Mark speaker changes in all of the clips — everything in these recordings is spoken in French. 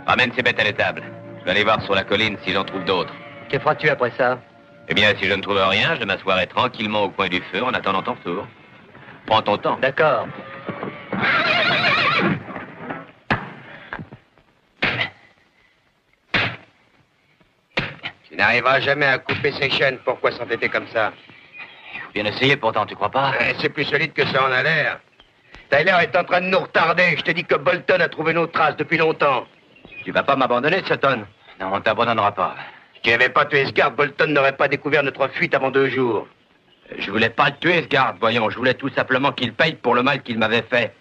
Speaker 1: Ramène ces bêtes à l'étable. Je vais aller voir sur la colline si j'en trouve d'autres.
Speaker 2: Que feras-tu après ça?
Speaker 1: Eh bien, si je ne trouve rien, je m'assoirai tranquillement au coin du feu en attendant ton retour. Prends ton temps.
Speaker 2: D'accord.
Speaker 3: Tu n'arriveras jamais à couper ses chaînes. Pourquoi s'entêter comme ça?
Speaker 1: Bien essayé pourtant, tu crois pas?
Speaker 3: C'est plus solide que ça en a l'air. Tyler est en train de nous retarder. Je te dis que Bolton a trouvé nos traces depuis longtemps.
Speaker 1: Tu vas pas m'abandonner, Sutton? Non, on t'abandonnera pas.
Speaker 3: Si tu n'avais pas tué ce garde, Bolton n'aurait pas découvert notre fuite avant 2 jours.
Speaker 1: Je voulais pas le tuer, ce garde, voyons. Je voulais tout simplement qu'il paye pour le mal qu'il m'avait fait.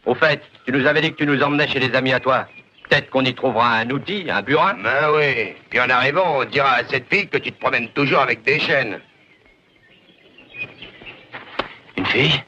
Speaker 1: Au fait, tu nous avais dit que tu nous emmenais chez des amis à toi. Peut-être qu'on y trouvera un outil, un burin.
Speaker 3: Ben oui. Puis en arrivant, on dira à cette fille que tu te promènes toujours avec des chaînes.
Speaker 1: Une fille?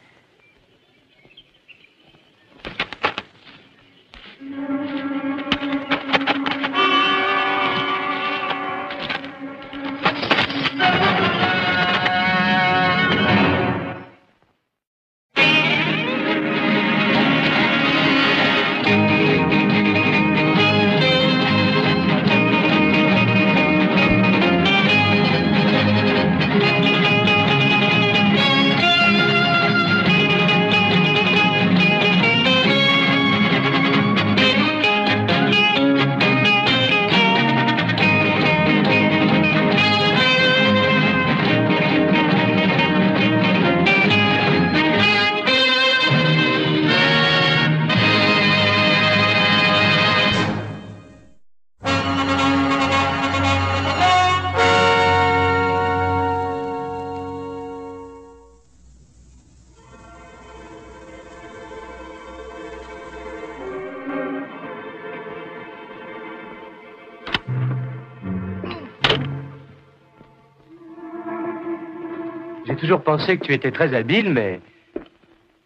Speaker 2: J'ai toujours pensé que tu étais très habile, mais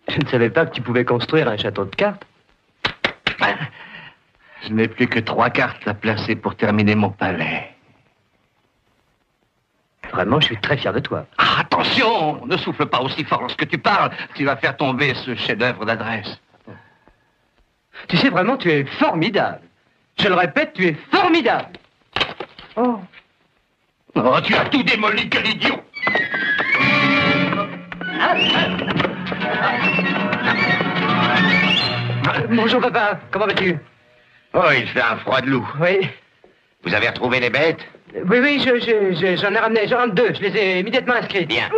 Speaker 2: je ne savais pas que tu pouvais construire un château de cartes.
Speaker 4: Je n'ai plus que 3 cartes à placer pour terminer mon palais.
Speaker 2: Vraiment, je suis très fier de toi.
Speaker 4: Ah, attention! Ne souffle pas aussi fort lorsque tu parles. Tu vas faire tomber ce chef-d'œuvre d'adresse.
Speaker 2: Tu sais, vraiment, tu es formidable. Je le répète, tu es formidable. Oh.
Speaker 4: Oh, tu as tout démoli, quel idiot!
Speaker 2: Bonjour, papa. Comment vas-tu?
Speaker 3: Oh, il fait un froid de loup.
Speaker 2: Oui.
Speaker 3: Vous avez retrouvé les bêtes?
Speaker 2: Oui, j'en ai ramené. J'en ai 2. Je les ai immédiatement inscrites.
Speaker 3: Bien.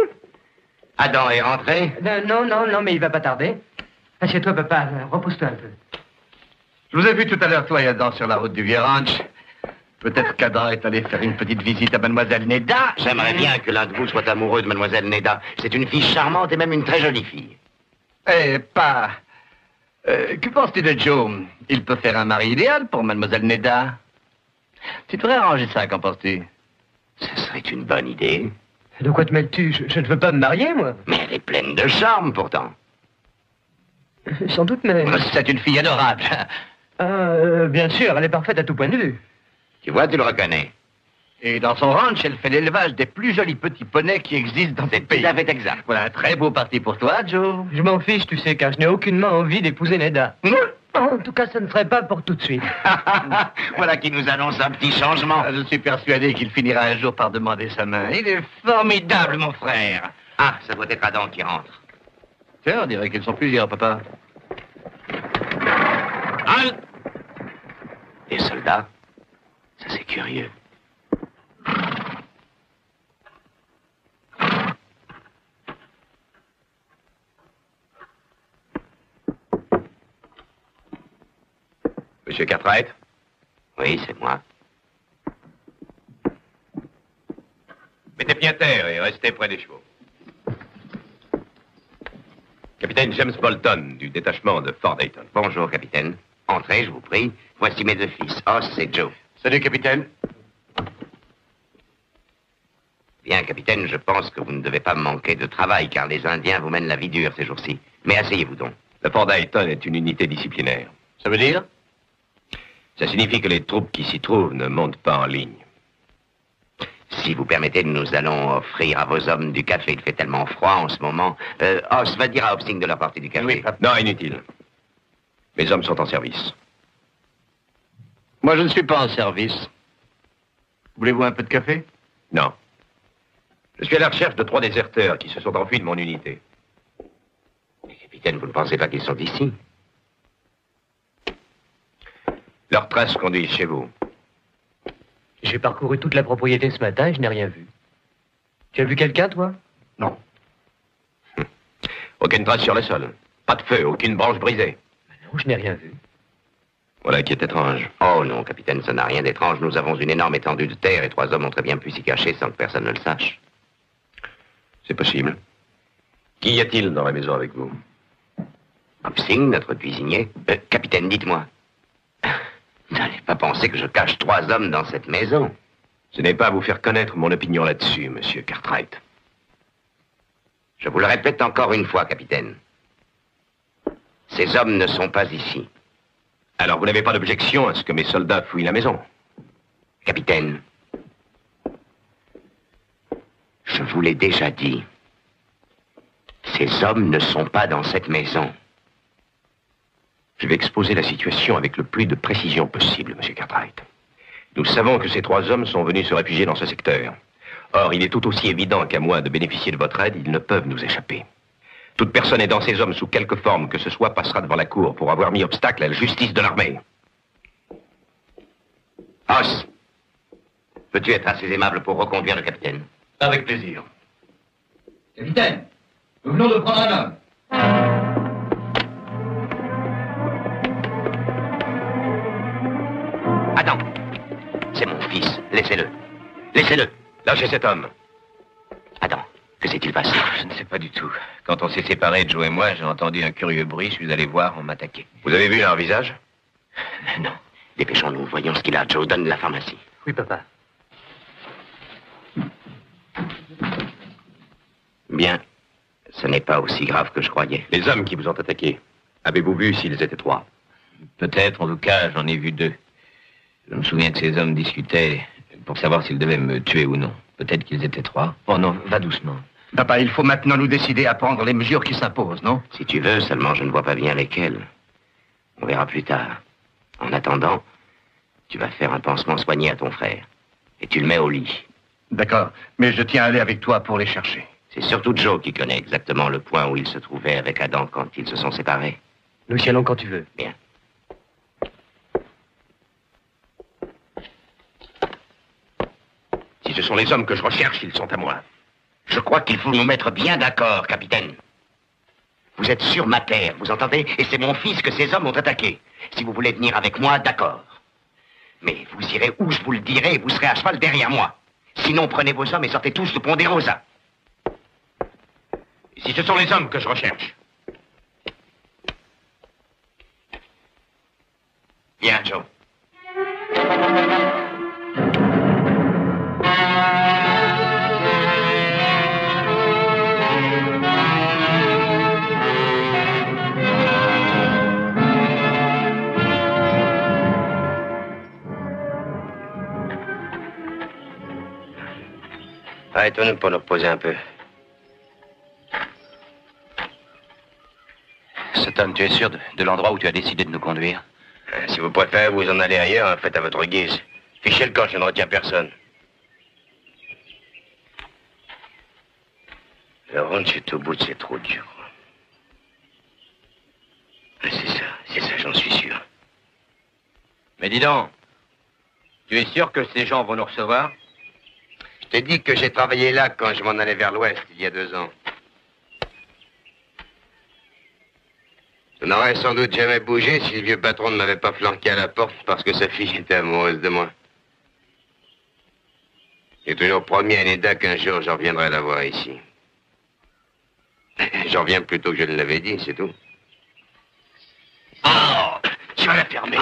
Speaker 3: Adam est rentré?
Speaker 2: Non, mais il va pas tarder. Assieds-toi, papa. Repousse-toi un peu.
Speaker 4: Je vous ai vu tout à l'heure, toi et Adam, sur la route du Vieux Ranch. Peut-être qu'Adam est allé faire une petite visite à Mademoiselle Neda.
Speaker 3: J'aimerais bien que l'un de vous soit amoureux de Mademoiselle Neda. C'est une fille charmante et même une très jolie fille.
Speaker 4: Eh, pas... que penses-tu de Joe? Il peut faire un mari idéal pour Mademoiselle Neda. Tu devrais arranger ça, qu'en penses-tu?
Speaker 3: Ce serait une bonne idée.
Speaker 2: De quoi te mêles-tu? Je ne veux pas me marier, moi.
Speaker 3: Mais elle est pleine de charme, pourtant.
Speaker 2: Sans doute, mais...
Speaker 4: C'est une fille adorable.
Speaker 2: Bien sûr, elle est parfaite à tout point de vue.
Speaker 3: Tu vois, tu le reconnais.
Speaker 4: Et dans son ranch, elle fait l'élevage des plus jolis petits poneys qui existent dans ce pays.
Speaker 3: C'est tout à fait exact.
Speaker 4: Voilà un très beau parti pour toi, Joe.
Speaker 2: Je m'en fiche, tu sais, car je n'ai aucunement envie d'épouser Neda. En tout cas, ce ne serait pas pour tout de suite.
Speaker 3: Voilà qui nous annonce un petit changement.
Speaker 4: Je suis persuadé qu'il finira un jour par demander sa main. Il est formidable, mon frère.
Speaker 3: Ah, ça doit être Adam qui rentre.
Speaker 4: Tiens, on dirait qu'ils sont plusieurs, papa.
Speaker 3: Halt! Des soldats? Ça, c'est curieux.
Speaker 1: Monsieur Cartwright?
Speaker 3: Oui, c'est moi.
Speaker 1: Mettez pied à terre et restez près des chevaux. Capitaine James Bolton, du détachement de Fort Dayton.
Speaker 3: Bonjour, capitaine. Entrez, je vous prie. Voici mes 2 fils, Os et Joe.
Speaker 4: Salut, capitaine.
Speaker 3: Bien, capitaine, je pense que vous ne devez pas manquer de travail, car les Indiens vous mènent la vie dure ces jours-ci. Mais asseyez-vous donc.
Speaker 1: Le Fort Dayton est une unité disciplinaire.
Speaker 4: Ça veut dire?
Speaker 1: Ça signifie que les troupes qui s'y trouvent ne montent pas en ligne.
Speaker 3: Si vous permettez, nous allons offrir à vos hommes du café. Il fait tellement froid en ce moment. Os va dire à Hopsing de leur porter du café.
Speaker 1: Oui, non, inutile. Mes hommes sont en service.
Speaker 4: Moi, je ne suis pas en service. Voulez-vous un peu de café?
Speaker 1: Non. Je suis à la recherche de 3 déserteurs qui se sont enfuis de mon unité.
Speaker 3: Mais, capitaine, vous ne pensez pas qu'ils sont ici?
Speaker 1: Leurs traces conduisent chez vous.
Speaker 2: J'ai parcouru toute la propriété ce matin et je n'ai rien vu. Tu as vu quelqu'un, toi?
Speaker 4: Non.
Speaker 1: Aucune trace sur le sol. Pas de feu, aucune branche brisée.
Speaker 2: Non, je n'ai rien vu.
Speaker 1: Voilà qui est étrange.
Speaker 3: Oh non, capitaine, ça n'a rien d'étrange. Nous avons une énorme étendue de terre et 3 hommes ont très bien pu s'y cacher sans que personne ne le sache.
Speaker 1: C'est possible. Qui y a-t-il dans la maison avec vous?
Speaker 3: Hopsing, notre cuisinier. Capitaine, dites-moi. N'allez pas penser que je cache 3 hommes dans cette maison.
Speaker 1: Ce n'est pas à vous faire connaître mon opinion là-dessus, monsieur Cartwright.
Speaker 3: Je vous le répète encore une fois, capitaine. Ces hommes ne sont pas ici.
Speaker 1: Alors vous n'avez pas d'objection à ce que mes soldats fouillent la maison?
Speaker 3: Capitaine, je vous l'ai déjà dit. Ces hommes ne sont pas dans cette maison.
Speaker 1: Je vais exposer la situation avec le plus de précision possible, monsieur Cartwright. Nous savons que ces 3 hommes sont venus se réfugier dans ce secteur. Or, il est tout aussi évident qu'à moins de bénéficier de votre aide, ils ne peuvent nous échapper. Toute personne aidant ces hommes sous quelque forme que ce soit passera devant la cour pour avoir mis obstacle à la justice de l'armée.
Speaker 3: Os, peux-tu être assez aimable pour reconduire le capitaine?
Speaker 4: Avec plaisir.
Speaker 5: Capitaine, nous venons de prendre un homme.
Speaker 3: Attends, c'est mon fils. Laissez-le. Laissez-le.
Speaker 1: Lâchez cet homme.
Speaker 3: Attends, que s'est-il passé?
Speaker 6: Je ne sais pas du tout. Quand on s'est séparés, Joe et moi, j'ai entendu un curieux bruit. Je suis allé voir, on m'a attaqué.
Speaker 1: Vous avez vu leur visage?
Speaker 3: Non. Dépêchons-nous, voyons ce qu'il a. Joe, donne la pharmacie.
Speaker 2: Oui, papa.
Speaker 3: Bien. Ce n'est pas aussi grave que je croyais.
Speaker 1: Les hommes qui vous ont attaqué, avez-vous vu s'ils étaient 3?
Speaker 6: Peut-être, en tout cas, j'en ai vu 2. Je me souviens que ces hommes discutaient pour savoir s'ils devaient me tuer ou non. Peut-être qu'ils étaient 3. Oh non, va doucement.
Speaker 4: Papa, il faut maintenant nous décider à prendre les mesures qui s'imposent, non?
Speaker 3: Si tu veux, seulement je ne vois pas bien lesquelles. On verra plus tard. En attendant, tu vas faire un pansement soigné à ton frère. Et tu le mets au lit.
Speaker 4: D'accord, mais je tiens à aller avec toi pour les chercher.
Speaker 3: C'est surtout Joe qui connaît exactement le point où il se trouvait avec Adam quand ils se sont séparés.
Speaker 2: Nous y allons quand tu veux.
Speaker 3: Bien.
Speaker 1: Si ce sont les hommes que je recherche, ils sont à moi.
Speaker 3: Je crois qu'il faut nous mettre bien d'accord, capitaine. Vous êtes sur ma terre, vous entendez? Et c'est mon fils que ces hommes ont attaqué. Si vous voulez venir avec moi, d'accord. Mais vous irez où je vous le dirai et vous serez à cheval derrière moi. Sinon, prenez vos hommes et sortez tous du pont des Rosas.
Speaker 1: Si ce sont les hommes que je recherche.
Speaker 3: Viens, Joe.
Speaker 1: Arrêtons-nous pour nous reposer un peu.
Speaker 6: Cet homme, tu es sûr de l'endroit où tu as décidé de nous conduire?
Speaker 1: Si vous préférez vous en aller ailleurs, faites à votre guise. Fichez le camp, je ne retiens personne. Le ronde est au bout de ces trous durs. C'est ça, j'en suis sûr. Mais dis donc, tu es sûr que ces gens vont nous recevoir? Je t'ai dit que j'ai travaillé là quand je m'en allais vers l'ouest, il y a 2 ans. Je n'aurais sans doute jamais bougé si le vieux patron ne m'avait pas flanqué à la porte parce que sa fille était amoureuse de moi. J'ai toujours promis à Neda qu'un jour je reviendrai la voir ici. J'en reviens plutôt que je ne l'avais dit, c'est tout. Oh, tu vas la fermer.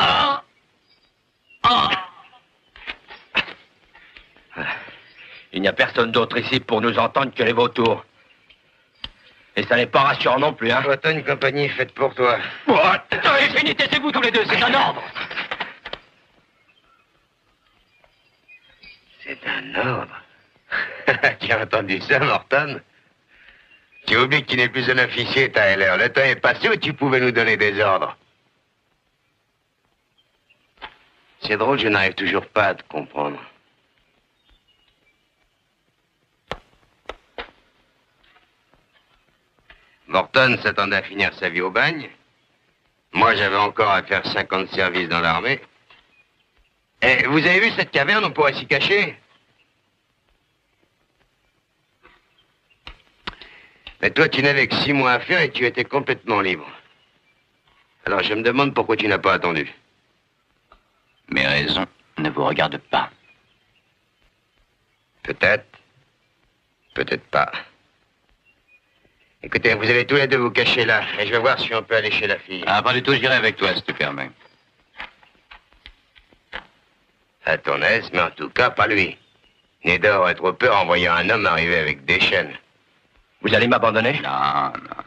Speaker 1: Il n'y a personne d'autre ici pour nous entendre que les vautours. Et ça n'est pas rassurant non plus, hein? Toi, t'as une compagnie faite pour toi. Allez, fini, taisez-vous tous les deux, c'est un ordre. C'est un ordre. Tu as entendu ça, Morton? Tu oublies que tu n'es plus un officier, Tyler. Le temps est passé où tu pouvais nous donner des ordres.
Speaker 3: C'est drôle, je n'arrive toujours pas à te comprendre. Morton s'attendait à finir sa vie au bagne. Moi, j'avais encore à faire 50 services dans l'armée. Et vous avez vu cette caverne, on pourrait s'y cacher. Mais toi, tu n'avais que 6 mois à faire et tu étais complètement libre. Alors, je me demande pourquoi tu n'as pas attendu.
Speaker 6: Mes raisons ne vous regardent pas.
Speaker 3: Peut-être. Peut-être pas. Écoutez, vous allez tous les deux vous cacher là, et je vais voir si on peut aller chez la fille.
Speaker 6: Ah, pas du tout, j'irai avec toi, si tu permets.
Speaker 3: À ton aise, mais en tout cas, pas lui. Neda aurait trop peur en voyant un homme arriver avec des chaînes.
Speaker 1: Vous allez m'abandonner?
Speaker 6: Non, non.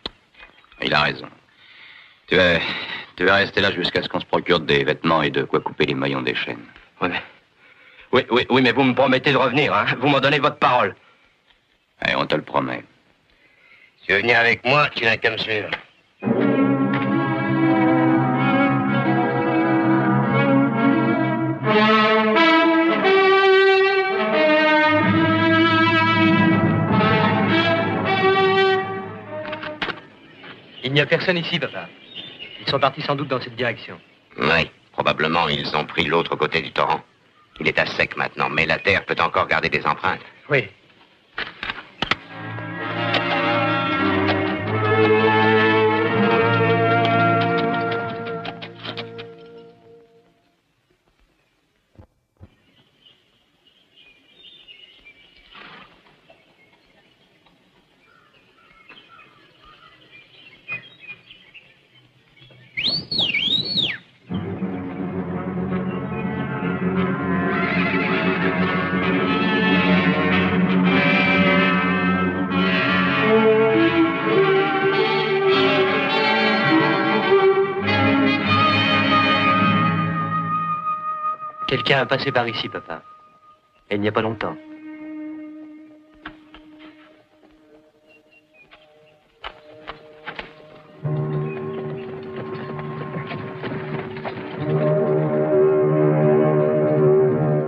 Speaker 6: Il a raison. Tu vas rester là jusqu'à ce qu'on se procure des vêtements et de quoi couper les maillons des chaînes.
Speaker 1: Oui, mais vous me promettez de revenir, hein? Vous m'en donnez votre parole.
Speaker 6: Allez, on te le promet.
Speaker 3: Si tu veux venir avec moi, tu n'as qu'à me suivre.
Speaker 2: Il n'y a personne ici, papa. Ils sont partis sans doute dans cette direction.
Speaker 3: Oui, probablement ils ont pris l'autre côté du torrent. Il est à sec maintenant, mais la terre peut encore garder des empreintes.
Speaker 2: Oui. Quelqu'un a passé par ici, papa. Et il n'y a pas longtemps.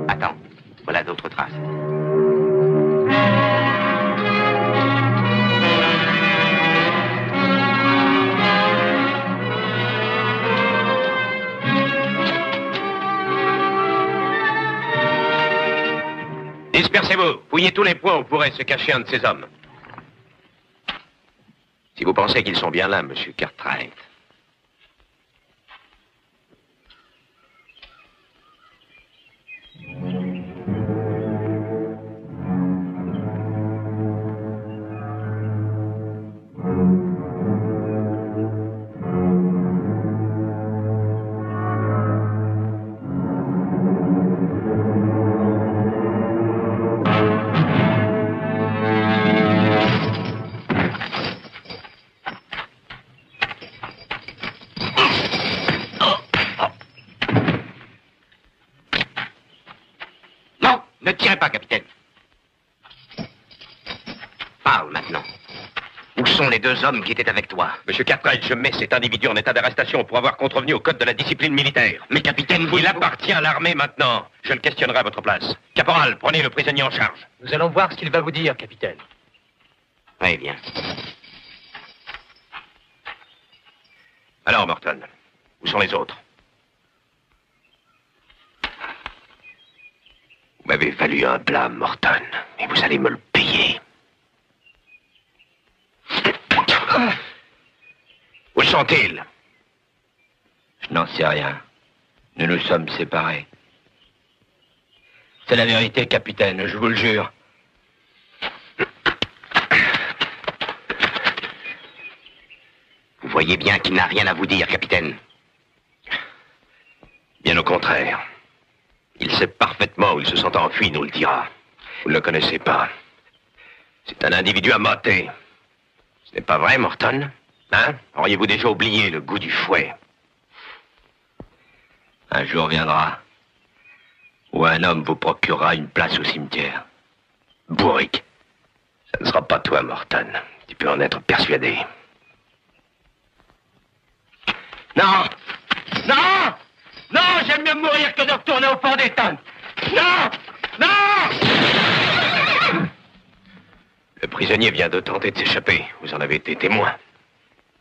Speaker 3: Attends, voilà d'autres traces.
Speaker 1: Dispersez-vous. Fouillez tous les points où pourrait se cacher un de ces hommes. Si vous pensez qu'ils sont bien là, monsieur Cartwright.
Speaker 3: Ne tirez pas, capitaine. Parle maintenant. Où sont les 2 hommes qui étaient avec toi?
Speaker 1: Monsieur Cartwright, je mets cet individu en état d'arrestation pour avoir contrevenu au code de la discipline militaire.
Speaker 3: Mais capitaine,
Speaker 1: Il appartient à l'armée maintenant. Je le questionnerai à votre place. Caporal, prenez le prisonnier en charge.
Speaker 2: Nous allons voir ce qu'il va vous dire, capitaine.
Speaker 3: Oui, bien.
Speaker 1: Alors, Morton, où sont les autres? Vous m'avez valu un blâme, Morton, et vous allez me le payer. Où sont-ils?
Speaker 6: Je n'en sais rien. Nous nous sommes séparés. C'est la vérité, capitaine, je vous le jure.
Speaker 3: Vous voyez bien qu'il n'a rien à vous dire, capitaine.
Speaker 1: Bien au contraire. Il sait parfaitement où il se sont enfuis, nous le dira. Vous ne le connaissez pas. C'est un individu amorté. Ce n'est pas vrai, Morton? Hein? Auriez-vous déjà oublié le goût du fouet?
Speaker 6: Un jour viendra où un homme vous procurera une place au cimetière.
Speaker 1: Bourrique. Ça ne sera pas toi, Morton. Tu peux en être persuadé. Non! Non! Non! J'aime mieux
Speaker 3: mourir que de retourner au fond des tonnes. Non! Non!
Speaker 1: Le prisonnier vient de tenter de s'échapper. Vous en avez été témoin.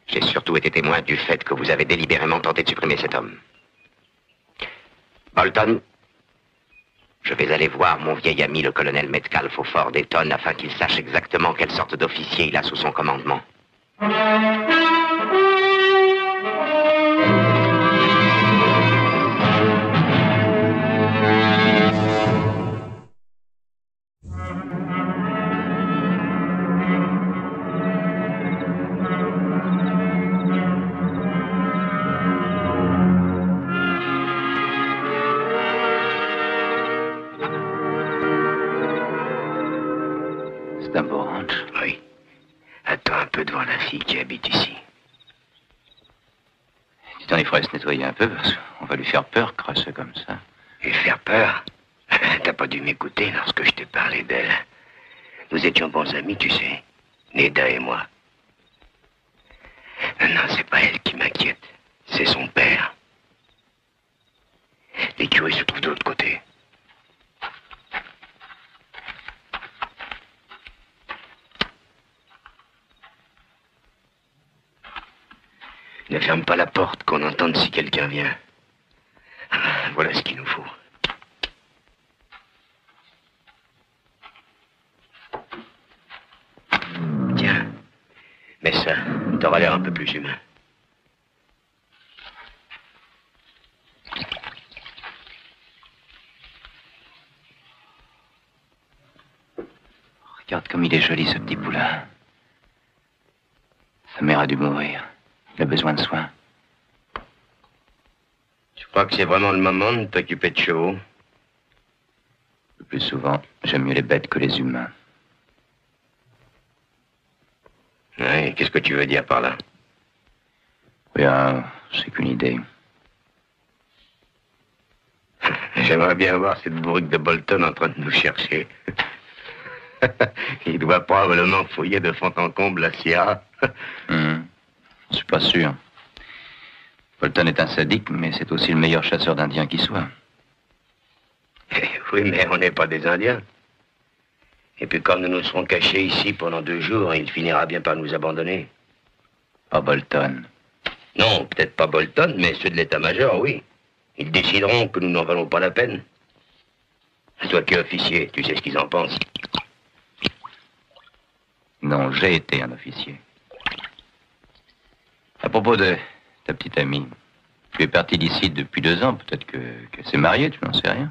Speaker 3: J'ai surtout été témoin du fait que vous avez délibérément tenté de supprimer cet homme. Bolton, je vais aller voir mon vieil ami, le colonel Metcalf, au fort d'Eton, afin qu'il sache exactement quelle sorte d'officier il a sous son commandement.
Speaker 4: C'est un beau ranch.
Speaker 3: Oui. Attends un peu devant la fille qui habite ici.
Speaker 4: Dis donc, il faudrait se nettoyer un peu, parce qu'on va lui faire peur, crasser comme ça.
Speaker 3: Et faire peur? T'as pas dû m'écouter lorsque je t'ai parlé d'elle. Nous étions bons amis, tu sais. Neda et moi. Non, c'est pas elle qui m'inquiète. C'est son père. L'écurie se trouve de l'autre côté. Ne ferme pas la porte, qu'on entende si quelqu'un vient. Voilà ce qu'il nous faut. Tiens, mets ça, t'auras l'air un peu plus humain.
Speaker 4: Regarde comme il est joli, ce petit poulain. Sa mère a dû mourir. Il a besoin de soins.
Speaker 3: Tu crois que c'est vraiment le moment de t'occuper de chevaux?
Speaker 4: Le plus souvent, j'aime mieux les bêtes que les humains.
Speaker 3: Oui, qu'est-ce que tu veux dire par là?
Speaker 4: Rien, c'est qu'une idée.
Speaker 3: J'aimerais bien voir cette bourrique de Bolton en train de nous chercher. Il doit probablement fouiller de fond en comble la Sierra.
Speaker 4: Je suis pas sûr. Bolton est un sadique, mais c'est aussi le meilleur chasseur d'Indiens qui soit.
Speaker 3: Oui, mais on n'est pas des Indiens. Et puis quand nous nous serons cachés ici pendant 2 jours, il finira bien par nous abandonner.
Speaker 4: Pas Bolton.
Speaker 3: Non, peut-être pas Bolton, mais ceux de l'état-major, oui. Ils décideront que nous n'en valons pas la peine. Toi qui es officier, tu sais ce qu'ils en pensent.
Speaker 4: Non, j'ai été un officier. À propos de ta petite amie, tu es parti d'ici depuis 2 ans. Peut-être qu'elle s'est mariée, tu n'en sais rien.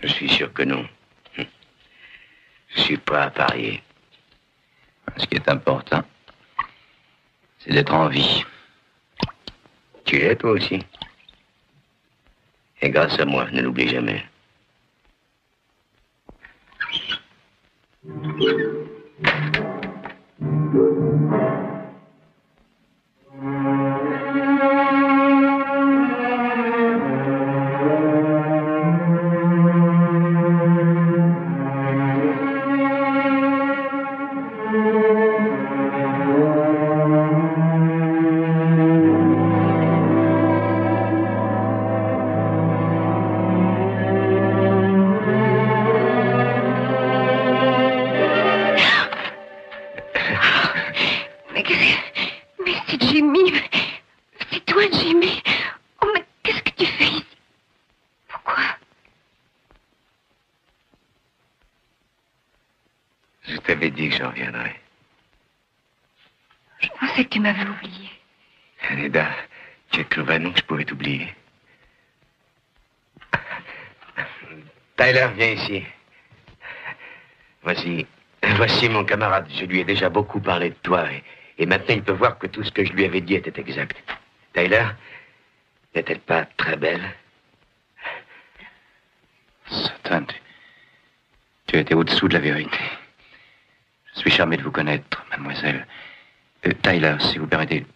Speaker 3: Je suis sûr que non. Je suis pas à parier.
Speaker 4: Ce qui est important, c'est d'être en vie.
Speaker 3: Tu l'es, toi aussi. Et grâce à moi, ne l'oublie jamais. Neda, tu as cru vraiment que je pouvais t'oublier? Tyler, viens ici. Voici mon camarade. Je lui ai déjà beaucoup parlé de toi et maintenant il peut voir que tout ce que je lui avais dit était exact. Tyler, n'est-elle pas très belle?
Speaker 4: Satan, tu étais au-dessous de la vérité. Je suis charmé de vous connaître, mademoiselle. Tyler, si vous permettez.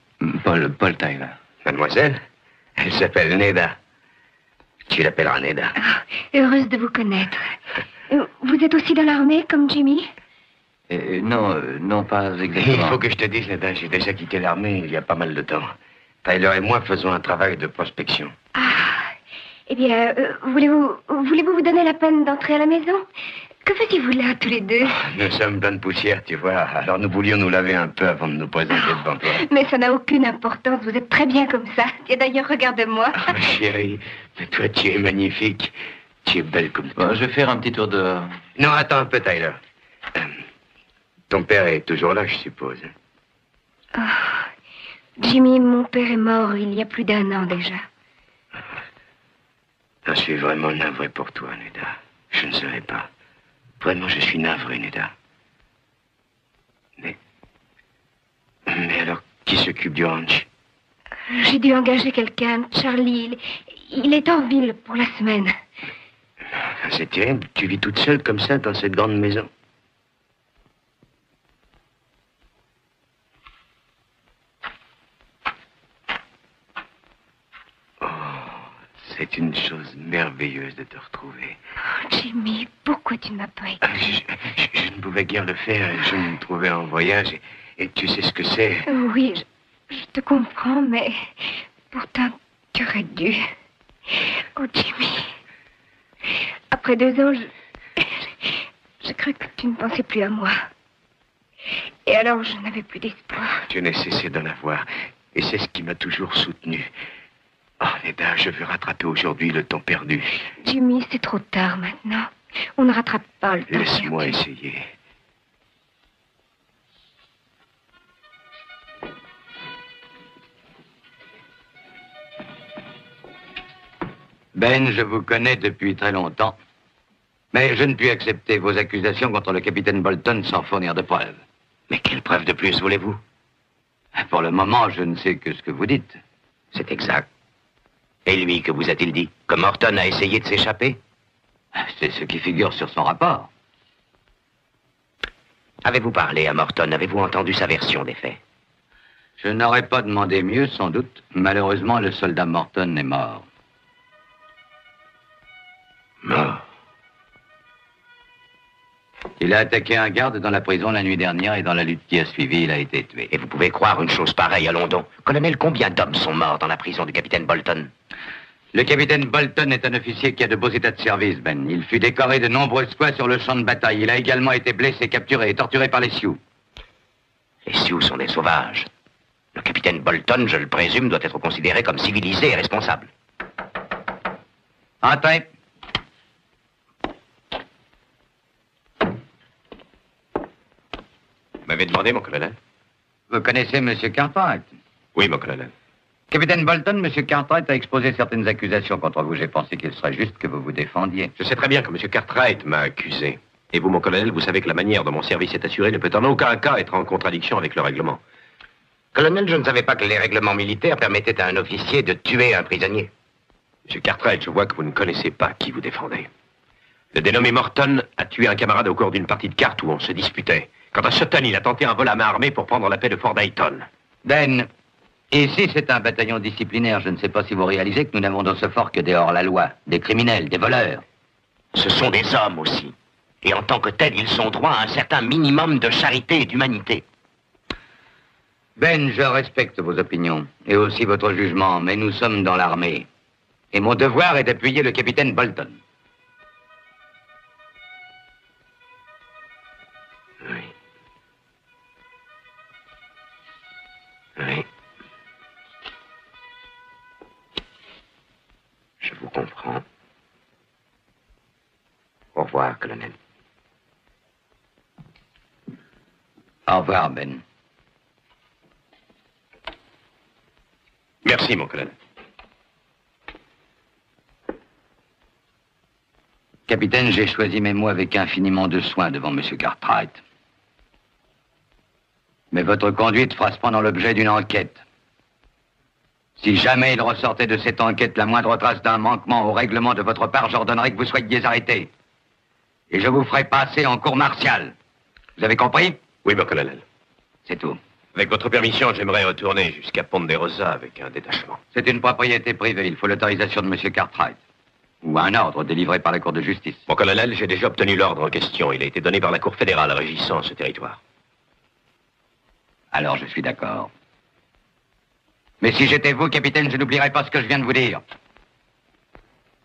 Speaker 4: Paul Tyler.
Speaker 3: Mademoiselle, elle s'appelle Neda. Tu l'appelleras Neda.
Speaker 7: Ah, heureuse de vous connaître. Vous êtes aussi dans l'armée, comme Jimmy?
Speaker 4: Non, pas exactement.
Speaker 3: Il faut que je te dise, Neda, j'ai déjà quitté l'armée il y a pas mal de temps. Tyler et moi faisons un travail de prospection.
Speaker 7: Ah, Eh bien, voulez-vous vous donner la peine d'entrer à la maison? Que faisiez-vous là, tous les deux?
Speaker 3: Nous sommes plein de poussière, tu vois. Alors nous voulions nous laver un peu avant de nous présenter devant toi.
Speaker 7: Mais ça n'a aucune importance, vous êtes très bien comme ça. Tiens, d'ailleurs, regarde-moi.
Speaker 3: Ah, chérie, mais toi, tu es magnifique. Tu es belle comme toi.
Speaker 4: Bon, je vais faire un petit tour dehors.
Speaker 3: Non, attends un peu, Tyler. Ton père est toujours là, je suppose.
Speaker 7: Oh, Jimmy, mon père est mort il y a plus d'1 an déjà.
Speaker 3: Je suis vraiment navré pour toi, Neda. Je ne savais pas. Vraiment, je suis navré, Neda. Mais alors, qui s'occupe du ranch?
Speaker 7: J'ai dû engager quelqu'un, Charlie. Il est en ville pour la semaine.
Speaker 3: C'est terrible, tu vis toute seule comme ça dans cette grande maison. Oh, c'est une chose merveilleuse de te retrouver.
Speaker 7: Oh, Jimmy, pourquoi tu ne m'as pas écrit?
Speaker 3: Je ne pouvais guère le faire, je me trouvais en voyage et tu sais ce que c'est.
Speaker 7: Oui, je te comprends, mais pourtant, tu aurais dû. Oh, Jimmy. Après 2 ans, je cru que tu ne pensais plus à moi. Et alors, je n'avais plus d'espoir.
Speaker 3: Tu n'as cessé d'en avoir. Et c'est ce qui m'a toujours soutenu. Oh, Neda, je veux rattraper aujourd'hui le temps perdu.
Speaker 7: Jimmy, c'est trop tard maintenant. On ne rattrape pas le temps perdu.
Speaker 3: Laisse-moi essayer.
Speaker 8: Ben, je vous connais depuis très longtemps. Mais je ne puis accepter vos accusations contre le capitaine Bolton sans fournir de preuves.
Speaker 3: Mais quelle preuve de plus voulez-vous?
Speaker 8: Pour le moment, je ne sais que ce que vous dites.
Speaker 3: C'est exact. Et lui, que vous a-t-il dit? Que Morton a essayé de s'échapper?
Speaker 8: C'est ce qui figure sur son rapport.
Speaker 3: Avez-vous parlé à Morton? Avez-vous entendu sa version des faits?
Speaker 8: Je n'aurais pas demandé mieux, sans doute. Malheureusement, le soldat Morton est mort.
Speaker 3: Mort?
Speaker 8: Il a attaqué un garde dans la prison la nuit dernière et dans la lutte qui a suivi, il a été tué.
Speaker 3: Et vous pouvez croire une chose pareille à London? Colonel, combien d'hommes sont morts dans la prison du capitaine Bolton?
Speaker 8: Le capitaine Bolton est un officier qui a de beaux états de service, Ben. Il fut décoré de nombreuses fois sur le champ de bataille. Il a également été blessé, capturé et torturé par les Sioux.
Speaker 3: Les Sioux sont des sauvages. Le capitaine Bolton, je le présume, doit être considéré comme civilisé et responsable.
Speaker 8: Entrez.
Speaker 1: Vous m'avez demandé, mon colonel?
Speaker 8: Vous connaissez M. Cartwright?
Speaker 1: Oui, mon colonel.
Speaker 8: Capitaine Bolton, M. Cartwright a exposé certaines accusations contre vous. J'ai pensé qu'il serait juste que vous vous défendiez.
Speaker 1: Je sais très bien que M. Cartwright m'a accusé. Et vous, mon colonel, vous savez que la manière dont mon service est assuré ne peut en aucun cas être en contradiction avec le règlement.
Speaker 3: Colonel, je ne savais pas que les règlements militaires permettaient à un officier de tuer un prisonnier.
Speaker 1: M. Cartwright, je vois que vous ne connaissez pas qui vous défendez. Le dénommé Morton a tué un camarade au cours d'une partie de cartes où on se disputait. Quant à Sutton, il a tenté un vol à main armée pour prendre la paix de Fort Dayton.
Speaker 8: Ben, ici c'est un bataillon disciplinaire. Je ne sais pas si vous réalisez que nous n'avons dans ce fort que des hors-la-loi, des criminels, des voleurs.
Speaker 3: Ce sont des hommes aussi. Et en tant que tels, ils ont droit à un certain minimum de charité et d'humanité.
Speaker 8: Ben, je respecte vos opinions et aussi votre jugement, mais nous sommes dans l'armée. Et mon devoir est d'appuyer le capitaine Bolton.
Speaker 3: Oui. Oui. Je vous comprends. Au revoir, colonel.
Speaker 8: Au revoir, Ben.
Speaker 1: Merci, mon colonel.
Speaker 8: Capitaine, j'ai choisi mes mots avec infiniment de soin devant M. Cartwright. Mais votre conduite fera cependant l'objet d'une enquête. Si jamais il ressortait de cette enquête la moindre trace d'un manquement au règlement de votre part, j'ordonnerai que vous soyez arrêté. Et je vous ferai passer en cour martiale. Vous avez compris?
Speaker 1: Oui, mon colonel.
Speaker 8: C'est tout.
Speaker 1: Avec votre permission, j'aimerais retourner jusqu'à Ponte de Rosa avec un détachement.
Speaker 8: C'est une propriété privée. Il faut l'autorisation de M. Cartwright. Ou un ordre délivré par la Cour de justice.
Speaker 1: Mon colonel, j'ai déjà obtenu l'ordre en question. Il a été donné par la Cour fédérale régissant ce territoire.
Speaker 8: Alors je suis d'accord. Mais si j'étais vous, capitaine, je n'oublierais pas ce que je viens de vous dire.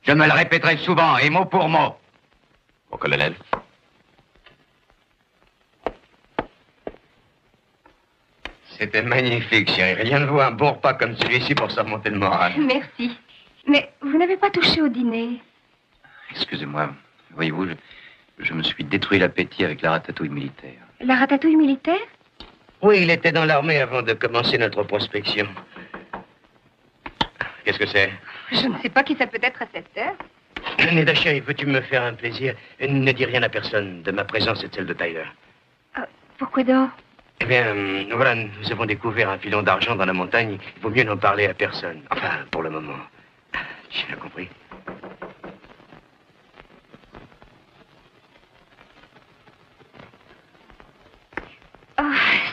Speaker 8: Je me le répéterai souvent, et mot pour mot.
Speaker 1: Mon colonel.
Speaker 3: C'était magnifique, chérie. Rien ne vaut un bon repas comme celui-ci pour se remonter le moral.
Speaker 7: Merci. Mais vous n'avez pas touché au dîner.
Speaker 4: Excusez-moi. Voyez-vous, je me suis détruit l'appétit avec la ratatouille militaire.
Speaker 7: La ratatouille militaire?
Speaker 3: Oui, il était dans l'armée avant de commencer notre prospection. Qu'est-ce que c'est?
Speaker 7: Je ne sais pas qui ça peut être à cette heure.
Speaker 3: Neda, chérie, veux-tu me faire un plaisir? Ne dis rien à personne de ma présence et de celle de Tyler.
Speaker 7: Pourquoi donc?
Speaker 3: Eh bien, voilà, nous avons découvert un filon d'argent dans la montagne. Il vaut mieux n'en parler à personne. Enfin, pour le moment. Tu l'as compris?
Speaker 7: Oh,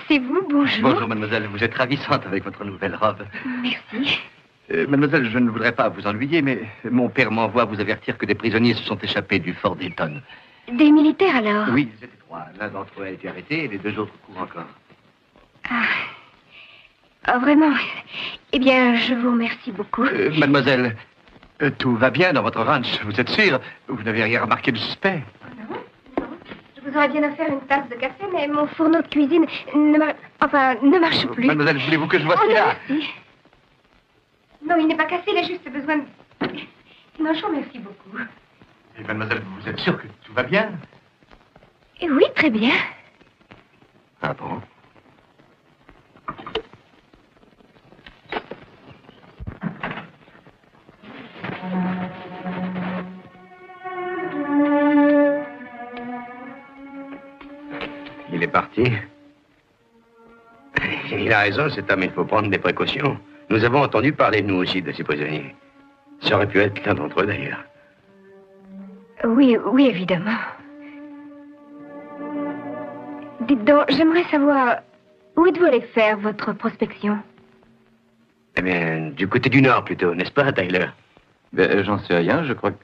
Speaker 7: c'est vous, bonjour.
Speaker 2: Bonjour, mademoiselle. Vous êtes ravissante avec votre nouvelle robe.
Speaker 7: Merci.
Speaker 2: Mademoiselle, je ne voudrais pas vous ennuyer, mais mon père m'envoie vous avertir que des prisonniers se sont échappés du fort d'Eton.
Speaker 7: Des militaires, alors?
Speaker 2: Oui, ils étaient 3. L'un d'entre eux a été arrêté et les 2 autres courent encore.
Speaker 7: Ah, vraiment? Eh bien, je vous remercie beaucoup.
Speaker 2: Mademoiselle, tout va bien dans votre ranch, vous êtes sûre? Vous n'avez rien remarqué de suspect?
Speaker 7: Non. Je vous aurais bien offert une tasse de café, mais mon fourneau de cuisine ne marche plus.
Speaker 2: Mademoiselle, voulez-vous que je vois cela?
Speaker 7: Merci. Non, il n'est pas cassé, il a juste besoin de... Non, je vous remercie beaucoup.
Speaker 2: Et mademoiselle, vous êtes sûre que tout va bien?
Speaker 7: Oui, très bien.
Speaker 2: Ah bon?
Speaker 3: Il est parti. Il a raison, cet homme, il faut prendre des précautions. Nous avons entendu parler, nous aussi, de ces prisonniers. Ça aurait pu être l'un d'entre eux, d'ailleurs.
Speaker 7: Oui, évidemment. Dites donc, j'aimerais savoir... Où êtes-vous allé faire votre prospection?
Speaker 3: Eh bien, du côté du nord, plutôt, n'est-ce pas, Tyler?
Speaker 4: Ben, j'en sais rien, je crois que...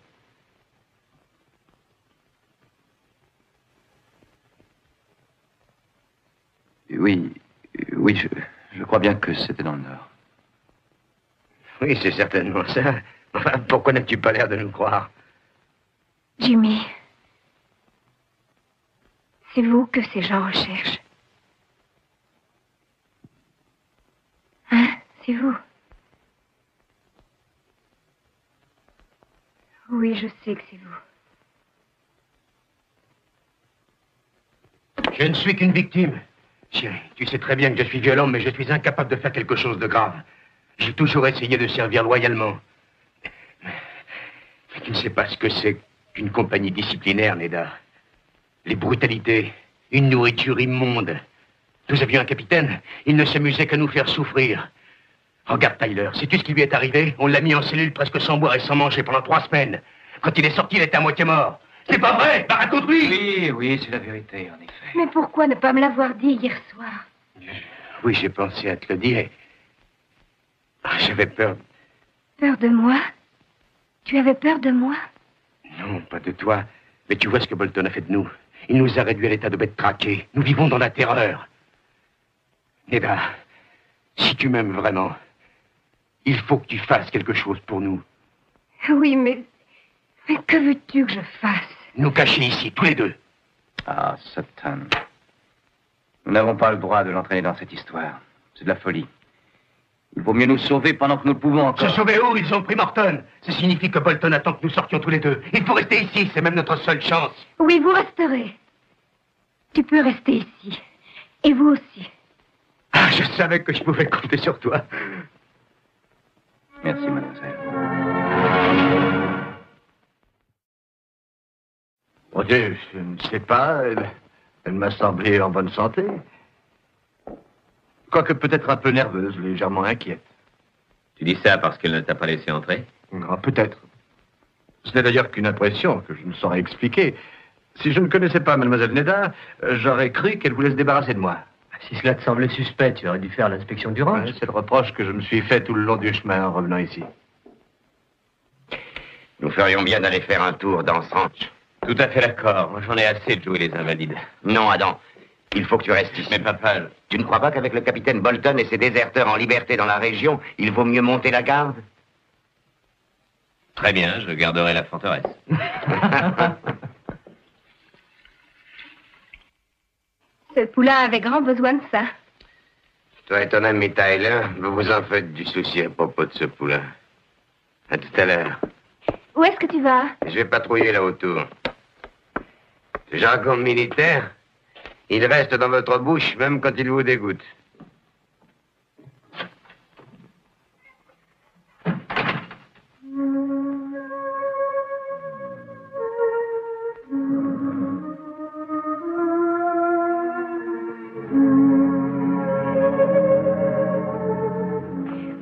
Speaker 4: Oui, je crois bien que c'était dans le nord.
Speaker 3: Oui, c'est certainement ça. Enfin, pourquoi n'as-tu pas l'air de nous croire?
Speaker 7: Jimmy, c'est vous que ces gens recherchent. Hein? C'est vous? Oui, je sais que c'est vous.
Speaker 3: Je ne suis qu'une victime. Chérie, tu sais très bien que je suis violent, mais je suis incapable de faire quelque chose de grave. J'ai toujours essayé de servir loyalement. Mais tu ne sais pas ce que c'est qu'une compagnie disciplinaire, Neda. Les brutalités, une nourriture immonde. Nous avions un capitaine, il ne s'amusait qu'à nous faire souffrir. Regarde Tyler, sais-tu ce qui lui est arrivé? On l'a mis en cellule presque sans boire et sans manger pendant 3 semaines. Quand il est sorti, il était à moitié mort. C'est pas vrai? Bah, raconte-lui!
Speaker 4: Oui, c'est la vérité, en effet.
Speaker 7: Mais pourquoi ne pas me l'avoir dit hier soir?
Speaker 3: Oui, j'ai pensé à te le dire. J'avais peur.
Speaker 7: Peur de moi? Tu avais peur de moi?
Speaker 3: Non, pas de toi. Mais tu vois ce que Bolton a fait de nous. Il nous a réduits à l'état de bêtes traquées. Nous vivons dans la terreur. Neda, si tu m'aimes vraiment, il faut que tu fasses quelque chose pour nous.
Speaker 7: Oui, mais que veux-tu que je fasse?
Speaker 3: Nous cacher ici, tous les deux.
Speaker 4: Ah, Sutton. Nous n'avons pas le droit de l'entraîner dans cette histoire. C'est de la folie. Il vaut mieux nous sauver pendant que nous le pouvons encore.
Speaker 3: Se sauver où? Ils ont pris Morton. Ça signifie que Bolton attend que nous sortions tous les deux. Il faut rester ici, c'est même notre seule chance.
Speaker 7: Oui, vous resterez. Tu peux rester ici. Et vous aussi.
Speaker 3: Ah, je savais que je pouvais compter sur toi.
Speaker 4: Merci, mademoiselle.
Speaker 2: Mon Dieu, je ne sais pas. Elle m'a semblé en bonne santé. Quoique peut-être un peu nerveuse, légèrement inquiète.
Speaker 6: Tu dis ça parce qu'elle ne t'a pas laissé entrer?
Speaker 2: Ah, peut-être. Ce n'est d'ailleurs qu'une impression que je ne saurais expliquer. Si je ne connaissais pas Mademoiselle Neda, j'aurais cru qu'elle voulait se débarrasser de moi.
Speaker 9: Si cela te semblait suspect, tu aurais dû faire l'inspection du ranch.
Speaker 2: Ouais, c'est le reproche que je me suis fait tout le long du chemin en revenant ici.
Speaker 3: Nous ferions bien d'aller faire un tour dans ce ranch.
Speaker 6: Tout à fait d'accord. Moi, j'en ai assez de jouer les invalides.
Speaker 3: Non, Adam. Il faut que tu restes ici.
Speaker 6: Mais papa,
Speaker 3: tu ne crois pas qu'avec le capitaine Bolton et ses déserteurs en liberté dans la région, il vaut mieux monter la garde?
Speaker 6: Très bien, je garderai la forteresse.
Speaker 7: Ce poulain avait grand besoin de ça.
Speaker 3: Toi et ton ami Tyler, vous vous en faites du souci à propos de ce poulain. À tout à l'heure.
Speaker 7: Où est-ce que tu vas?
Speaker 3: Je vais patrouiller là autour. Ce jargon militaire, il reste dans votre bouche même quand il vous dégoûte.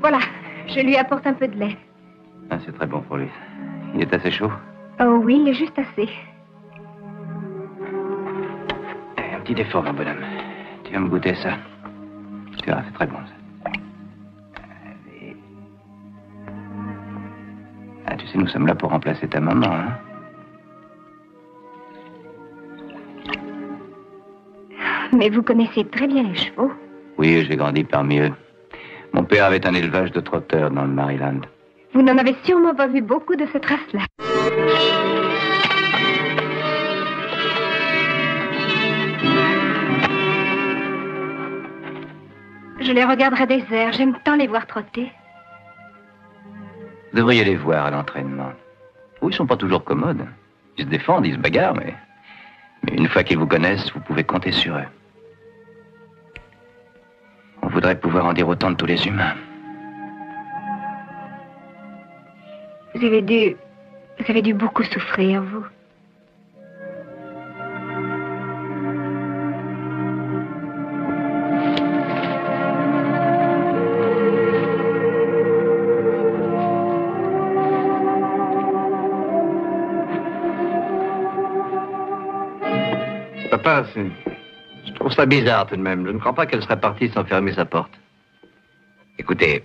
Speaker 7: Voilà, je lui apporte un peu de lait.
Speaker 4: Ah, c'est très bon pour lui. Il est assez chaud.
Speaker 7: Oh oui, il est juste assez.
Speaker 4: Un petit effort, mon bonhomme. Tu vas me goûter ça. Tu verras, c'est très bon, ça. Allez. Ah, tu sais, nous sommes là pour remplacer ta maman, hein?
Speaker 7: Mais vous connaissez très bien les chevaux.
Speaker 4: Oui, j'ai grandi parmi eux. Mon père avait un élevage de trotteurs dans le Maryland.
Speaker 7: Vous n'en avez sûrement pas vu beaucoup de cette race-là. Je les regarderai des heures. J'aime tant les voir trotter.
Speaker 4: Vous devriez les voir à l'entraînement. Oui, ils sont pas toujours commodes. Ils se défendent, ils se bagarrent, mais une fois qu'ils vous connaissent, vous pouvez compter sur eux. On voudrait pouvoir en dire autant de tous les humains.
Speaker 7: Vous avez dû beaucoup souffrir, vous.
Speaker 2: Papa, je trouve ça bizarre tout de même. Je ne crois pas qu'elle serait partie sans fermer sa porte.
Speaker 3: Écoutez,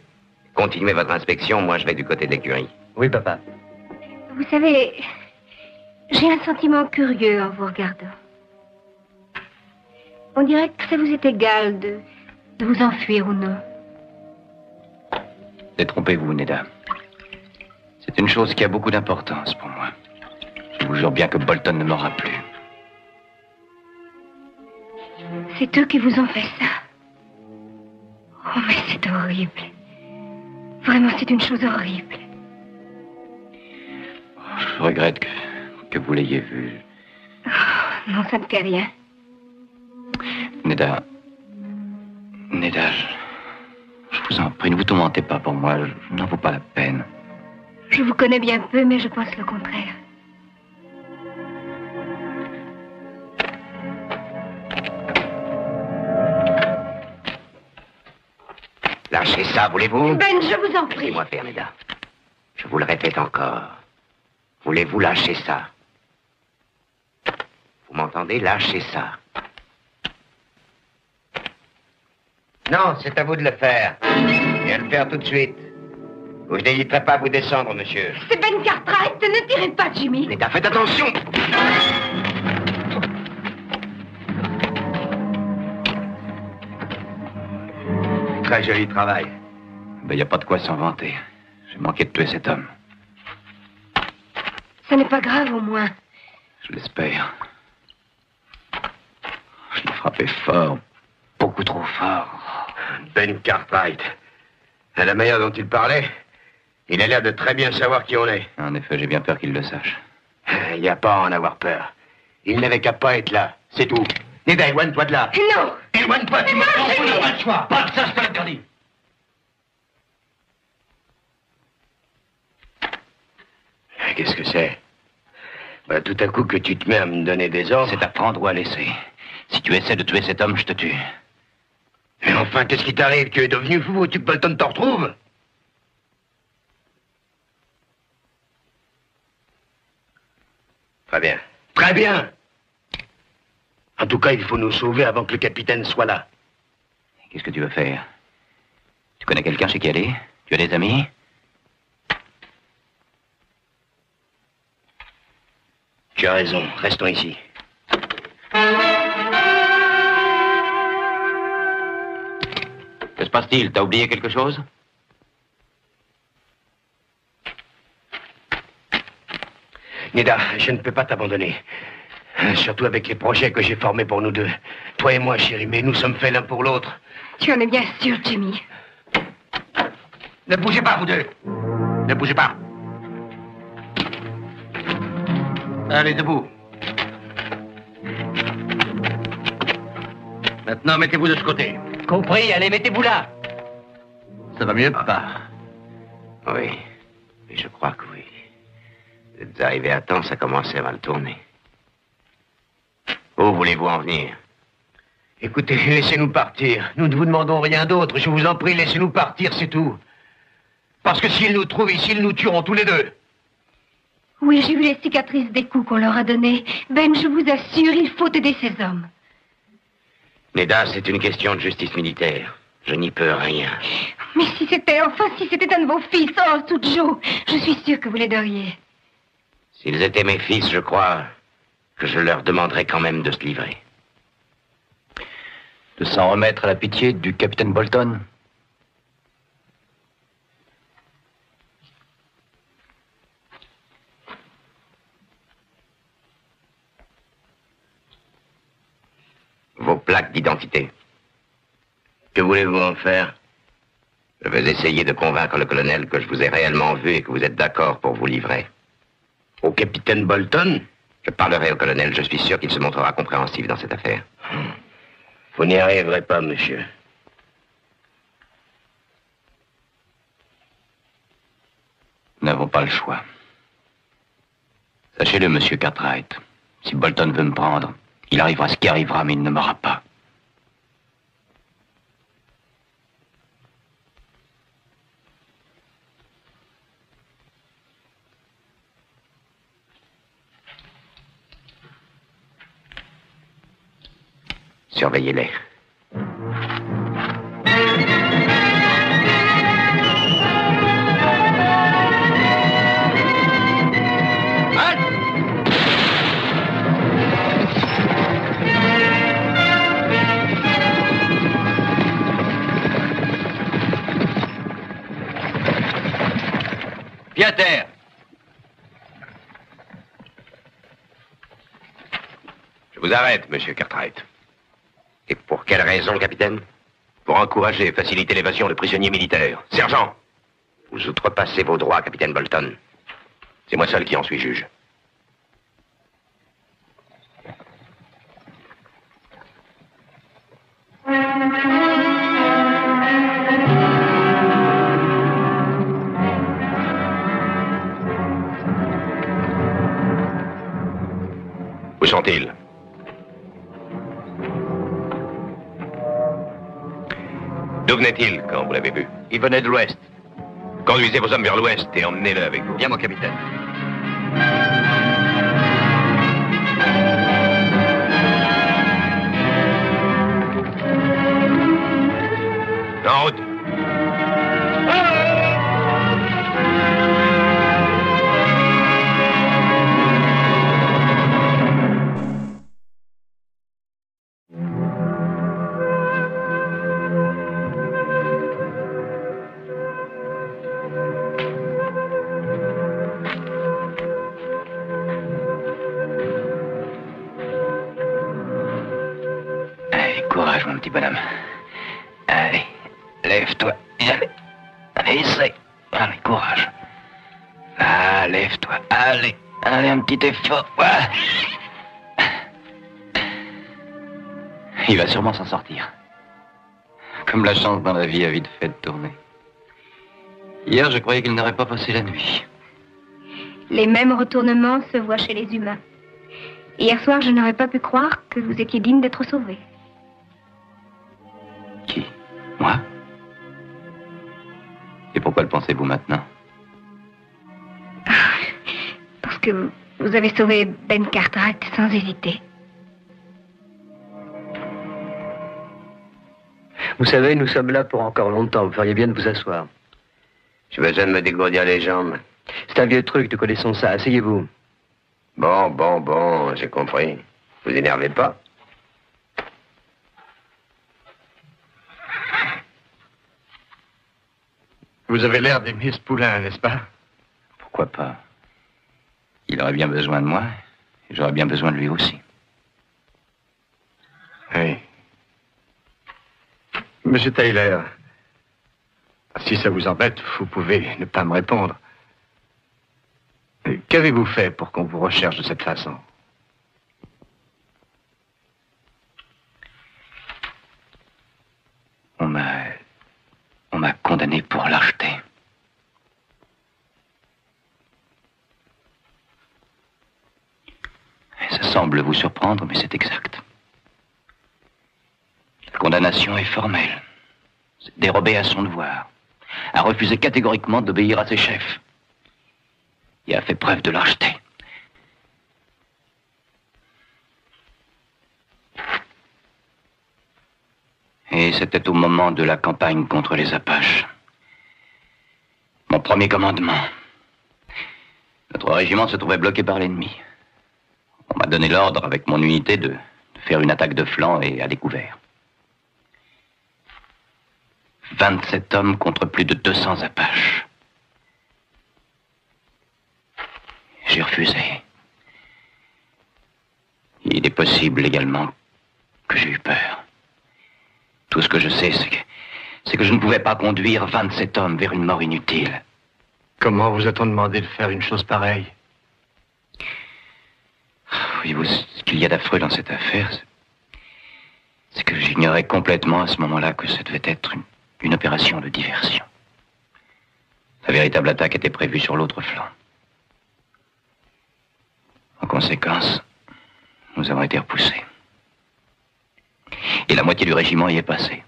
Speaker 3: continuez votre inspection, moi je vais du côté de l'écurie.
Speaker 9: Oui, papa.
Speaker 7: Vous savez, j'ai un sentiment curieux en vous regardant. On dirait que ça vous est égal de vous enfuir ou non.
Speaker 4: Détrompez-vous, Neda. C'est une chose qui a beaucoup d'importance pour moi. Je vous jure bien que Bolton ne m'aura plus.
Speaker 7: C'est eux qui vous ont fait ça. Oh, mais c'est horrible. Vraiment, c'est une chose horrible.
Speaker 4: Je regrette que vous l'ayez vu.
Speaker 7: Oh, non, ça ne fait rien.
Speaker 4: Neda, je vous en prie, ne vous tourmentez pas pour moi. Je n'en vaut pas la peine.
Speaker 7: Je vous connais bien peu, mais je pense le contraire.
Speaker 3: Lâchez ça, voulez-vous?
Speaker 7: Ben, je vous en prie.
Speaker 3: Laissez-moi faire, Neda. Je vous le répète encore. Voulez-vous lâcher ça? Vous m'entendez? Lâchez ça. Non, c'est à vous de le faire. Et à le faire tout de suite. Ou je n'hésiterai pas à vous descendre, monsieur.
Speaker 7: C'est Ben Cartwright, ne tirez pas, Jimmy.
Speaker 3: Neda, faites attention! Très joli travail.
Speaker 4: Il n'y a pas de quoi s'en vanter. J'ai manqué de tuer cet homme.
Speaker 7: Ça n'est pas grave, au moins.
Speaker 4: Je l'espère. Je l'ai frappé fort. Beaucoup trop fort.
Speaker 3: Ben Cartwright. À la manière dont il parlait, il a l'air de très bien savoir qui on est.
Speaker 4: En effet, j'ai bien peur qu'il le sache.
Speaker 3: Il n'y a pas à en avoir peur. Il n'avait qu'à pas être là. C'est tout. Neda, éloigne-toi de là.
Speaker 7: Non.
Speaker 3: Éloigne-toi, tu me
Speaker 5: On n'a pas le choix. Pas que ça, je te l'interdis.
Speaker 3: Qu'est-ce que c'est? Bah, tout à coup que tu te mets à me donner des ordres.
Speaker 4: C'est à prendre ou à laisser. Si tu essaies de tuer cet homme, je te tue.
Speaker 3: Mais enfin, qu'est-ce qui t'arrive? Tu es devenu fou? Veux-tu que Bolton te retrouve? Très bien. Très bien! En tout cas, il faut nous sauver avant que le capitaine soit là.
Speaker 4: Qu'est-ce que tu veux faire? Tu connais quelqu'un chez qui aller? Tu as des amis?
Speaker 3: Tu as raison. Restons ici.
Speaker 4: Que se passe-t-il? T'as oublié quelque chose?
Speaker 3: Neda, je ne peux pas t'abandonner. Surtout avec les projets que j'ai formés pour nous deux. Toi et moi, chérie, mais nous sommes faits l'un pour l'autre.
Speaker 7: Tu en es bien sûr, Jimmy.
Speaker 3: Ne bougez pas, vous deux. Ne bougez pas. Allez, debout. Maintenant, mettez-vous de ce côté.
Speaker 9: Compris, allez, mettez-vous là.
Speaker 2: Ça va mieux, papa?
Speaker 3: Oui, mais je crois que oui. Vous êtes arrivé à temps, ça commençait à mal tourner. Où voulez-vous en venir? Écoutez, laissez-nous partir. Nous ne vous demandons rien d'autre. Je vous en prie, laissez-nous partir, c'est tout. Parce que s'ils nous trouvent ici, ils nous tueront tous les deux.
Speaker 7: Oui, j'ai vu les cicatrices des coups qu'on leur a donnés. Ben, je vous assure, il faut aider ces hommes.
Speaker 3: Neda, c'est une question de justice militaire. Je n'y peux rien.
Speaker 7: Mais si c'était un de vos fils, oh, Sujo, je suis sûre que vous l'aideriez.
Speaker 3: S'ils étaient mes fils, je crois que je leur demanderais quand même de se livrer.
Speaker 4: De s'en remettre à la pitié du capitaine Bolton?
Speaker 3: Vos plaques d'identité. Que voulez-vous en faire? Je vais essayer de convaincre le colonel que je vous ai réellement vu et que vous êtes d'accord pour vous livrer. Au capitaine Bolton? Je parlerai au colonel, je suis sûr qu'il se montrera compréhensif dans cette affaire. Vous n'y arriverez pas, monsieur.
Speaker 4: Nous n'avons pas le choix. Sachez-le, monsieur Cartwright. Si Bolton veut me prendre, il arrivera ce qui arrivera, mais il ne m'aura pas.
Speaker 3: Surveillez-les.
Speaker 8: Pied à terre.
Speaker 1: Je vous arrête, monsieur Cartwright.
Speaker 3: Et pour quelle raison, capitaine?
Speaker 1: Pour encourager et faciliter l'évasion de prisonniers militaires. Sergent!
Speaker 3: Vous outrepassez vos droits, capitaine Bolton.
Speaker 1: C'est moi seul qui en suis juge. Où sont-ils? D'où venait-il quand vous l'avez vu?
Speaker 2: Il venait de l'ouest.
Speaker 1: Conduisez vos hommes vers l'ouest et emmenez-le avec vous.
Speaker 8: Bien, mon capitaine.
Speaker 1: En route!
Speaker 4: Courage, mon petit bonhomme. Allez, lève-toi. Allez, allez, essaye. Allez, courage. Ah, lève-toi. Allez, allez, un petit effort. Voilà. Il va sûrement s'en sortir. Comme la chance dans la vie a vite fait de tourner. Hier, je croyais qu'il n'aurait pas passé la nuit.
Speaker 7: Les mêmes retournements se voient chez les humains. Hier soir, je n'aurais pas pu croire que vous étiez digne d'être sauvé.
Speaker 4: Qui? Moi? Et pourquoi le pensez-vous maintenant?
Speaker 7: Parce que vous avez sauvé Ben Cartwright sans hésiter.
Speaker 9: Vous savez, nous sommes là pour encore longtemps. Vous feriez bien de vous asseoir.
Speaker 3: J'ai besoin de me dégourdir les jambes.
Speaker 9: C'est un vieux truc, nous connaissons ça. Asseyez-vous.
Speaker 3: Bon, j'ai compris. Vous énervez pas.
Speaker 2: Vous avez l'air d'aimer ce poulain, n'est-ce pas?
Speaker 4: Pourquoi pas? Il aurait bien besoin de moi, et j'aurais bien besoin de lui aussi.
Speaker 2: Oui. Monsieur Tyler, si ça vous embête, vous pouvez ne pas me répondre. Qu'avez-vous fait pour qu'on vous recherche de cette façon?
Speaker 4: On m'a condamné pour lâcheté. Ça semble vous surprendre, mais c'est exact. La condamnation est formelle. C'est dérobé à son devoir. A refusé catégoriquement d'obéir à ses chefs. Et a fait preuve de lâcheté. Et c'était au moment de la campagne contre les Apaches. Mon premier commandement. Notre régiment se trouvait bloqué par l'ennemi. On m'a donné l'ordre, avec mon unité, de faire une attaque de flanc et à découvert. 27 hommes contre plus de 200 Apaches. J'ai refusé. Il est possible également que j'ai eu peur. Tout ce que je sais, c'est que je ne pouvais pas conduire 27 hommes vers une mort inutile.
Speaker 2: Comment vous a-t-on demandé de faire une chose pareille?
Speaker 4: Voyez-vous, ce qu'il y a d'affreux dans cette affaire, c'est que j'ignorais complètement à ce moment-là que ça devait être une opération de diversion. La véritable attaque était prévue sur l'autre flanc. En conséquence, nous avons été repoussés. Et la moitié du régiment y est passée.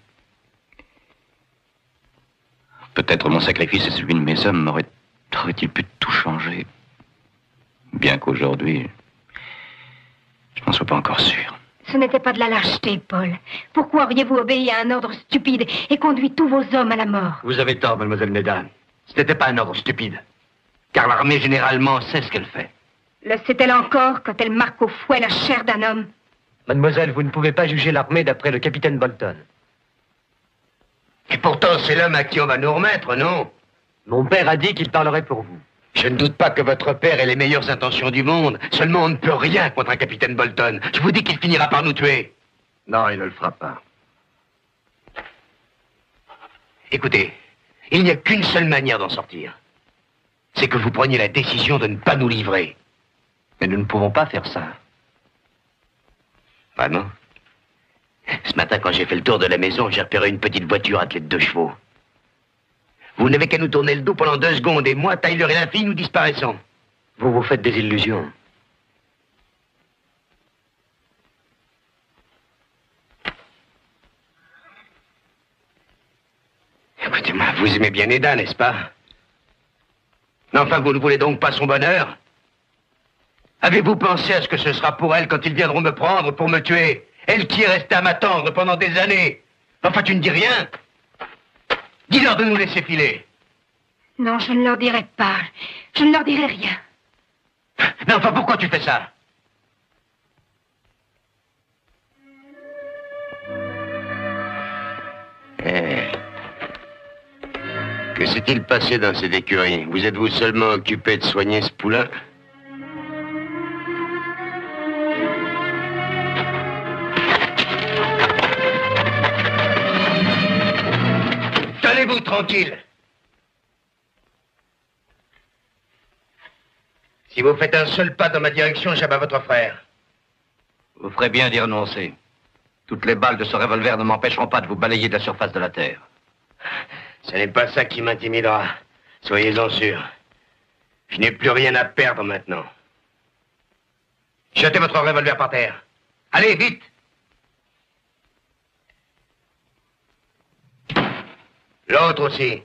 Speaker 4: Peut-être mon sacrifice et celui de mes hommes aurait-il pu tout changer. Bien qu'aujourd'hui, je n'en sois pas encore sûr.
Speaker 7: Ce n'était pas de la lâcheté, Paul. Pourquoi auriez-vous obéi à un ordre stupide et conduit tous vos hommes à la mort?
Speaker 2: Vous avez tort, mademoiselle Neda. Ce n'était pas un ordre stupide. Car l'armée, généralement, sait ce qu'elle fait.
Speaker 7: Le sait-elle encore quand elle marque au fouet la chair d'un homme?
Speaker 9: Mademoiselle, vous ne pouvez pas juger l'armée d'après le capitaine Bolton.
Speaker 3: Et pourtant, c'est l'homme à qui on va nous remettre, non?
Speaker 9: Mon père a dit qu'il parlerait pour vous.
Speaker 3: Je ne doute pas que votre père ait les meilleures intentions du monde. Seulement, on ne peut rien contre un capitaine Bolton. Je vous dis qu'il finira par nous tuer.
Speaker 2: Non, il ne le fera pas.
Speaker 3: Écoutez, il n'y a qu'une seule manière d'en sortir. C'est que vous preniez la décision de ne pas nous livrer.
Speaker 2: Mais nous ne pouvons pas faire ça.
Speaker 3: Vraiment? Ce matin, quand j'ai fait le tour de la maison, j'ai repéré une petite voiture attelée de 2 chevaux. Vous n'avez qu'à nous tourner le dos pendant 2 secondes, et moi, Tyler et la fille, nous disparaissons.
Speaker 9: Vous vous faites des illusions.
Speaker 3: Écoutez-moi, vous aimez bien Neda, n'est-ce pas? Mais enfin, vous ne voulez donc pas son bonheur? Avez-vous pensé à ce que ce sera pour elle quand ils viendront me prendre pour me tuer? Elle qui est restée à m'attendre pendant des années. Enfin, tu ne dis rien? Dis-leur de nous laisser filer.
Speaker 7: Non, je ne leur dirai pas. Je ne leur dirai rien.
Speaker 3: Mais enfin, pourquoi tu fais ça? Que s'est-il passé dans cette écurie? Vous êtes-vous seulement occupé de soigner ce poulain? Tenez-vous tranquille. Si vous faites un seul pas dans ma direction, j'abats votre frère.
Speaker 8: Vous ferez bien d'y renoncer. Toutes les balles de ce revolver ne m'empêcheront pas de vous balayer de la surface de la Terre.
Speaker 3: Ce n'est pas ça qui m'intimidera. Soyez-en sûrs. Je n'ai plus rien à perdre maintenant. Jetez votre revolver par terre. Allez, vite! L'autre aussi.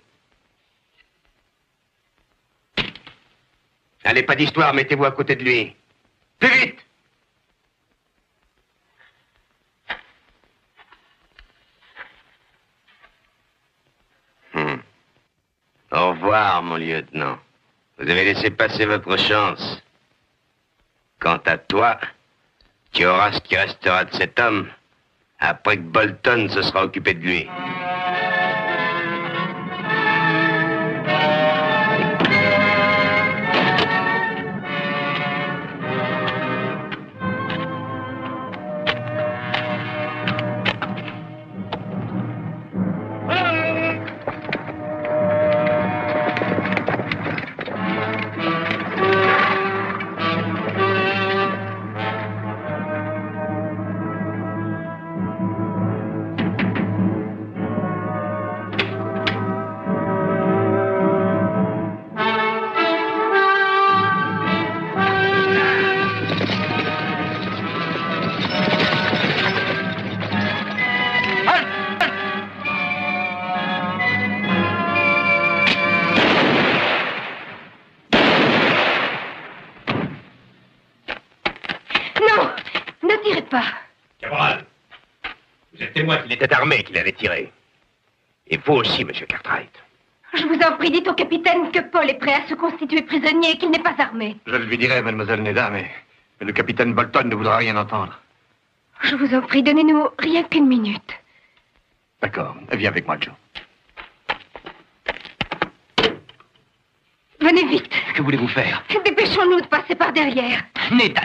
Speaker 3: Allez, pas d'histoire, mettez-vous à côté de lui. Plus vite! Au revoir, mon lieutenant. Vous avez laissé passer votre chance. Quant à toi, tu auras ce qui restera de cet homme après que Bolton se sera occupé de lui.
Speaker 7: pas.
Speaker 1: Caporal, vous êtes témoin qu'il était armé, qu'il allait tirer. Et vous aussi, monsieur Cartwright.
Speaker 7: Je vous en prie, dites au capitaine que Paul est prêt à se constituer prisonnier et qu'il n'est pas armé.
Speaker 2: Je le lui dirai, mademoiselle Neda, mais le capitaine Bolton ne voudra rien entendre.
Speaker 7: Je vous en prie, donnez-nous rien qu'une minute.
Speaker 2: D'accord, viens avec moi, Joe.
Speaker 7: Venez vite.
Speaker 4: Que voulez-vous faire?
Speaker 7: Dépêchons-nous de passer par derrière.
Speaker 4: Neda.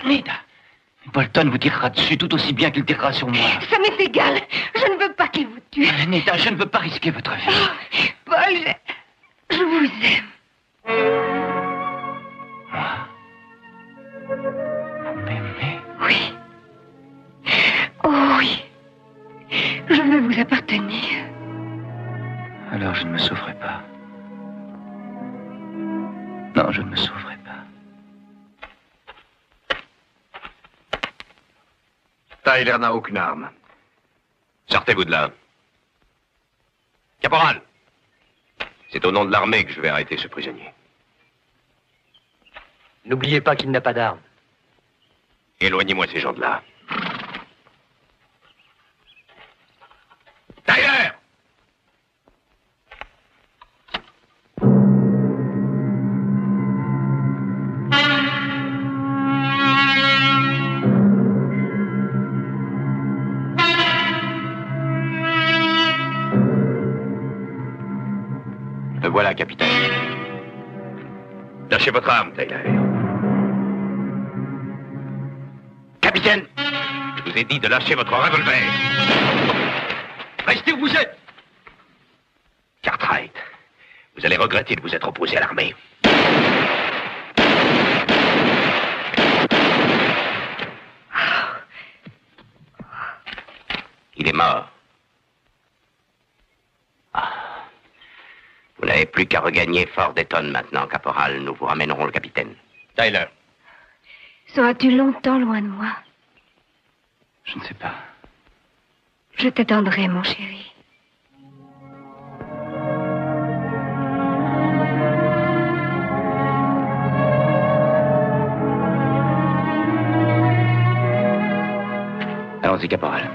Speaker 4: Bolton vous tirera dessus tout aussi bien qu'il tirera sur moi.
Speaker 7: Ça m'est égal. Je ne veux pas qu'il vous tue.
Speaker 4: Neda, je ne veux pas risquer votre vie.
Speaker 7: Oh, Paul, je vous aime.
Speaker 4: Moi? Vous m'aimez?
Speaker 7: Oui. Oh oui. Je veux vous appartenir.
Speaker 4: Alors je ne me sauverai pas. Non, je ne me sauverai pas.
Speaker 2: Tyler n'a aucune arme.
Speaker 1: Sortez-vous de là. Caporal, c'est au nom de l'armée que je vais arrêter ce prisonnier.
Speaker 9: N'oubliez pas qu'il n'a pas d'arme.
Speaker 1: Éloignez-moi ces gens de là. Tyler! Voilà, capitaine. Lâchez votre arme, Tyler. Capitaine, je vous ai dit de lâcher votre revolver. Restez où vous êtes. Cartwright, vous allez regretter de vous être opposé à l'armée. Il est mort. Vous n'avez plus qu'à regagner Fort Dayton maintenant, caporal. Nous vous ramènerons le capitaine. Tyler.
Speaker 7: Seras-tu longtemps loin de moi?
Speaker 4: Je ne sais pas.
Speaker 7: Je t'attendrai, mon chéri.
Speaker 4: Allons-y, caporal.